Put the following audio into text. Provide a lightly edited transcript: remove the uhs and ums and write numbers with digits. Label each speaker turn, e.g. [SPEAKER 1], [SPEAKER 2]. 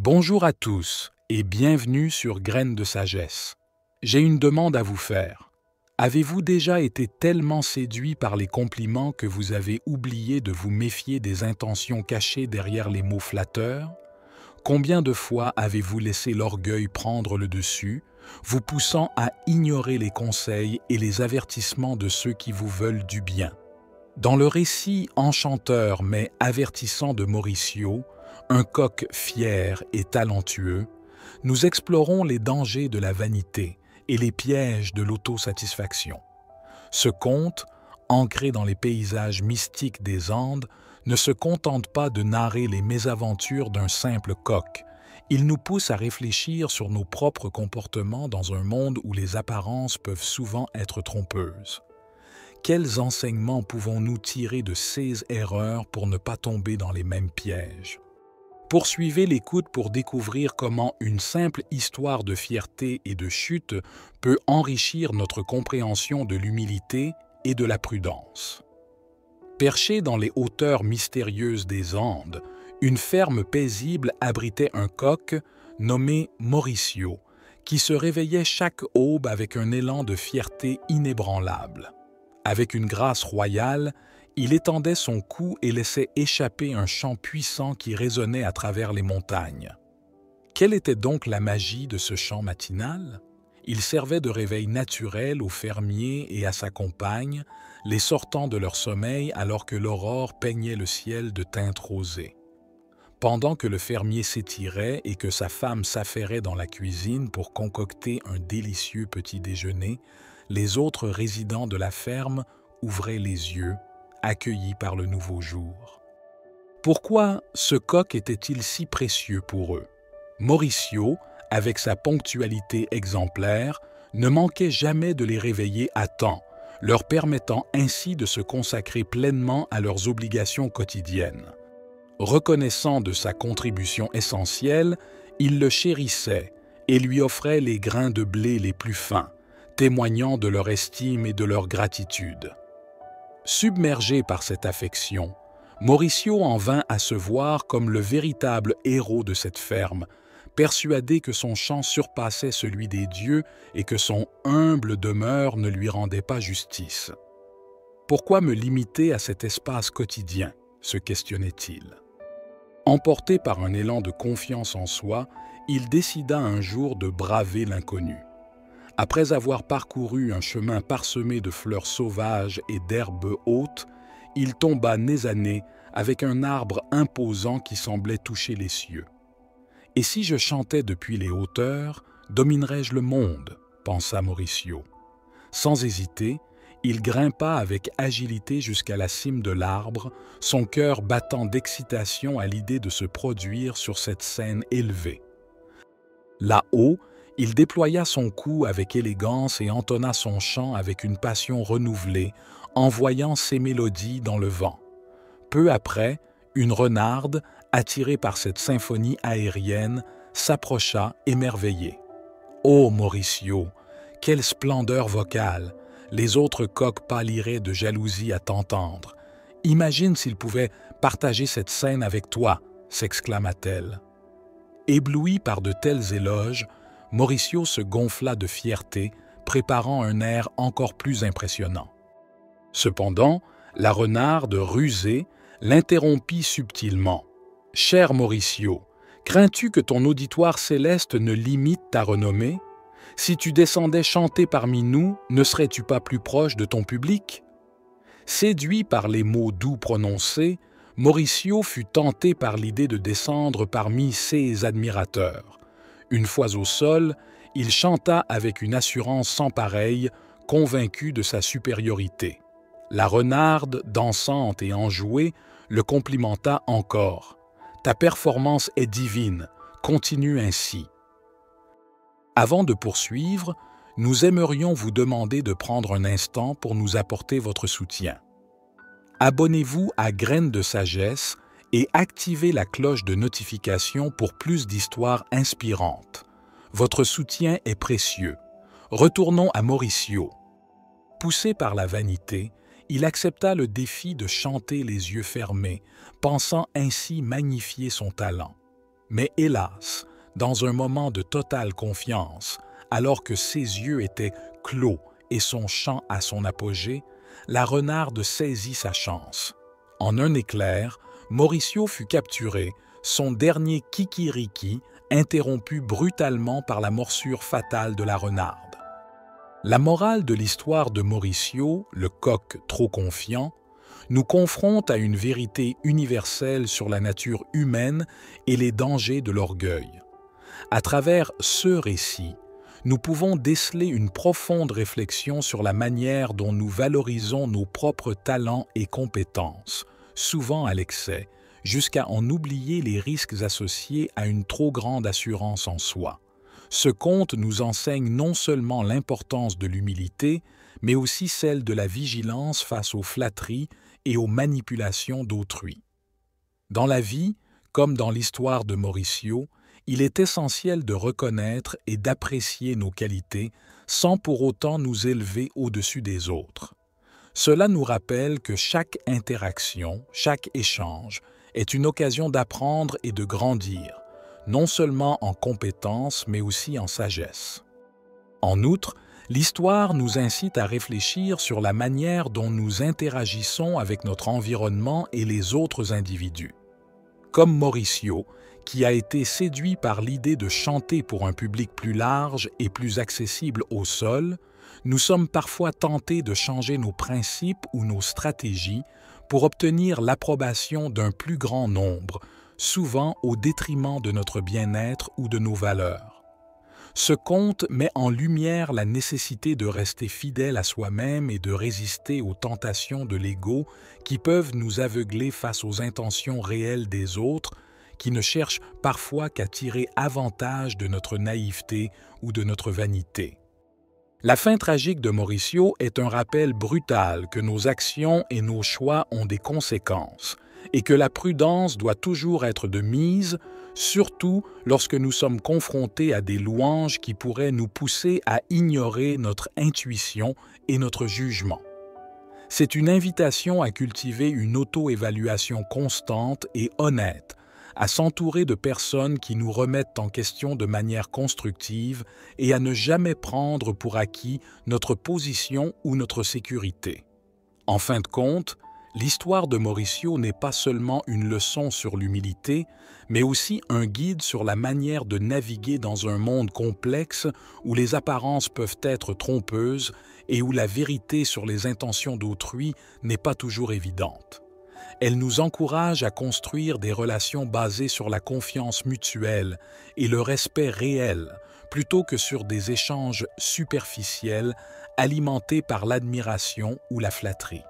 [SPEAKER 1] Bonjour à tous et bienvenue sur Graines de Sagesse. J'ai une demande à vous faire. Avez-vous déjà été tellement séduit par les compliments que vous avez oublié de vous méfier des intentions cachées derrière les mots flatteurs? Combien de fois avez-vous laissé l'orgueil prendre le dessus, vous poussant à ignorer les conseils et les avertissements de ceux qui vous veulent du bien? Dans le récit enchanteur mais avertissant de Mauricio, un coq fier et talentueux, nous explorons les dangers de la vanité et les pièges de l'autosatisfaction. Ce conte, ancré dans les paysages mystiques des Andes, ne se contente pas de narrer les mésaventures d'un simple coq. Il nous pousse à réfléchir sur nos propres comportements dans un monde où les apparences peuvent souvent être trompeuses. Quels enseignements pouvons-nous tirer de ces erreurs pour ne pas tomber dans les mêmes pièges? Poursuivez l'écoute pour découvrir comment une simple histoire de fierté et de chute peut enrichir notre compréhension de l'humilité et de la prudence. Perché dans les hauteurs mystérieuses des Andes, une ferme paisible abritait un coq nommé Mauricio, qui se réveillait chaque aube avec un élan de fierté inébranlable. Avec une grâce royale, il étendait son cou et laissait échapper un chant puissant qui résonnait à travers les montagnes. Quelle était donc la magie de ce chant matinal? Il servait de réveil naturel au fermier et à sa compagne, les sortant de leur sommeil alors que l'aurore peignait le ciel de teintes rosées. Pendant que le fermier s'étirait et que sa femme s'affairait dans la cuisine pour concocter un délicieux petit déjeuner, les autres résidents de la ferme ouvraient les yeux, accueillis par le nouveau jour. Pourquoi ce coq était-il si précieux pour eux? Mauricio, avec sa ponctualité exemplaire, ne manquait jamais de les réveiller à temps, leur permettant ainsi de se consacrer pleinement à leurs obligations quotidiennes. Reconnaissant de sa contribution essentielle, il le chérissait et lui offrait les grains de blé les plus fins, témoignant de leur estime et de leur gratitude. Submergé par cette affection, Mauricio en vint à se voir comme le véritable héros de cette ferme, persuadé que son chant surpassait celui des dieux et que son humble demeure ne lui rendait pas justice. « Pourquoi me limiter à cet espace quotidien ?» se questionnait-il. Emporté par un élan de confiance en soi, il décida un jour de braver l'inconnu. Après avoir parcouru un chemin parsemé de fleurs sauvages et d'herbes hautes, il tomba nez à nez avec un arbre imposant qui semblait toucher les cieux. « Et si je chantais depuis les hauteurs, dominerais-je le monde ?» pensa Mauricio. Sans hésiter, il grimpa avec agilité jusqu'à la cime de l'arbre, son cœur battant d'excitation à l'idée de se produire sur cette scène élevée. Là-haut, il déploya son cou avec élégance et entonna son chant avec une passion renouvelée, envoyant ses mélodies dans le vent. Peu après, une renarde, attirée par cette symphonie aérienne, s'approcha émerveillée. « Ô Mauricio, quelle splendeur vocale! Les autres coqs pâliraient de jalousie à t'entendre. Imagine s'ils pouvaient partager cette scène avec toi, s'exclama-t-elle. Ébloui par de tels éloges, Mauricio se gonfla de fierté, préparant un air encore plus impressionnant. Cependant, la renarde, rusée, l'interrompit subtilement. « Cher Mauricio, crains-tu que ton auditoire céleste ne limite ta renommée? Si tu descendais chanter parmi nous, ne serais-tu pas plus proche de ton public? » Séduit par les mots doux prononcés, Mauricio fut tenté par l'idée de descendre parmi ses admirateurs. Une fois au sol, il chanta avec une assurance sans pareille, convaincu de sa supériorité. La renarde, dansante et enjouée, le complimenta encore. « Ta performance est divine, continue ainsi. » Avant de poursuivre, nous aimerions vous demander de prendre un instant pour nous apporter votre soutien. Abonnez-vous à Graines de Sagesse et activez la cloche de notification pour plus d'histoires inspirantes. Votre soutien est précieux. Retournons à Mauricio. Poussé par la vanité, il accepta le défi de chanter les yeux fermés, pensant ainsi magnifier son talent. Mais hélas, dans un moment de totale confiance, alors que ses yeux étaient clos et son chant à son apogée, la renarde saisit sa chance. En un éclair, Mauricio fut capturé, son dernier kikiriki interrompu brutalement par la morsure fatale de la renarde. La morale de l'histoire de Mauricio, le coq trop confiant, nous confronte à une vérité universelle sur la nature humaine et les dangers de l'orgueil. À travers ce récit, nous pouvons déceler une profonde réflexion sur la manière dont nous valorisons nos propres talents et compétences, souvent à l'excès, jusqu'à en oublier les risques associés à une trop grande assurance en soi. Ce conte nous enseigne non seulement l'importance de l'humilité, mais aussi celle de la vigilance face aux flatteries et aux manipulations d'autrui. Dans la vie, comme dans l'histoire de Mauricio, il est essentiel de reconnaître et d'apprécier nos qualités sans pour autant nous élever au-dessus des autres. Cela nous rappelle que chaque interaction, chaque échange est une occasion d'apprendre et de grandir, non seulement en compétences mais aussi en sagesse. En outre, l'histoire nous incite à réfléchir sur la manière dont nous interagissons avec notre environnement et les autres individus. Comme Mauricio, qui a été séduit par l'idée de chanter pour un public plus large et plus accessible au sol, nous sommes parfois tentés de changer nos principes ou nos stratégies pour obtenir l'approbation d'un plus grand nombre, souvent au détriment de notre bien-être ou de nos valeurs. Ce conte met en lumière la nécessité de rester fidèle à soi-même et de résister aux tentations de l'ego qui peuvent nous aveugler face aux intentions réelles des autres, qui ne cherchent parfois qu'à tirer avantage de notre naïveté ou de notre vanité. La fin tragique de Mauricio est un rappel brutal que nos actions et nos choix ont des conséquences et que la prudence doit toujours être de mise, surtout lorsque nous sommes confrontés à des louanges qui pourraient nous pousser à ignorer notre intuition et notre jugement. C'est une invitation à cultiver une auto-évaluation constante et honnête, à s'entourer de personnes qui nous remettent en question de manière constructive et à ne jamais prendre pour acquis notre position ou notre sécurité. En fin de compte, l'histoire de Mauricio n'est pas seulement une leçon sur l'humilité, mais aussi un guide sur la manière de naviguer dans un monde complexe où les apparences peuvent être trompeuses et où la vérité sur les intentions d'autrui n'est pas toujours évidente. Elle nous encourage à construire des relations basées sur la confiance mutuelle et le respect réel, plutôt que sur des échanges superficiels alimentés par l'admiration ou la flatterie.